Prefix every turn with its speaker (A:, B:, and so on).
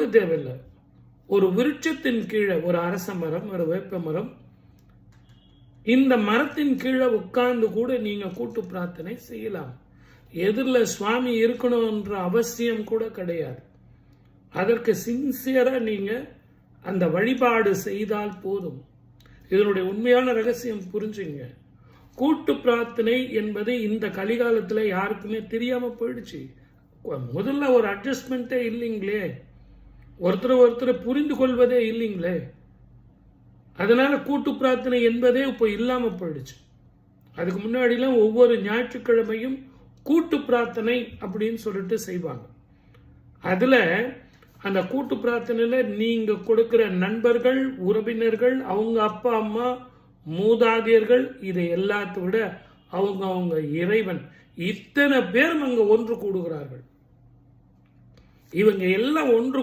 A: கூட தேவையில்லை. ஒரு விருட்சத்தின் கீழே, ஒரு அரச மரம், ஒரு வேப்ப மரம், இந்த மரத்தின் கீழே உட்கார்ந்து கூட நீங்க கூட்டு பிரார்த்தனை செய்யலாம். எதிரில் சுவாமி இருக்கணும்ன்ற அவசியம் கூட கிடையாது. அதற்கு சின்சியரா நீங்க அந்த வழிபாடு செய்தால் போதும். இதனுடைய உண்மையான ரகசியம் புரிஞ்சுங்க. கூட்டு பிரார்த்தனை என்பது இந்த கலிகாலத்தில் யாருக்குமே தெரியாம போயிடுச்சு. முதல்ல ஒரு அட்ஜஸ்ட்மெண்ட்டே இல்லைங்களே, ஒருத்தர் புரிந்து கொள்வதே இல்லைங்களே. அதனால கூட்டு பிரார்த்தனை என்பதே இப்போ இல்லாம போயிடுச்சு. அதுக்கு முன்னாடிலாம் ஒவ்வொரு ஞாயிற்றுக்கிழமையும் கூட்டு பிரார்த்தனை அப்படின்னு சொல்லிட்டு செய்வாங்க. அதுல அந்த கூட்டு பிரார்த்தனையில நீங்க கொடுக்கிற நண்பர்கள், உறவினர்கள், அவங்க அப்பா அம்மா, மூதாதையர்கள், இதை எல்லாத்தை விட அவங்க இறைவன், இத்தனை பேரும் அங்க ஒன்று கூடுகிறார்கள். இவங்க எல்லாம் ஒன்று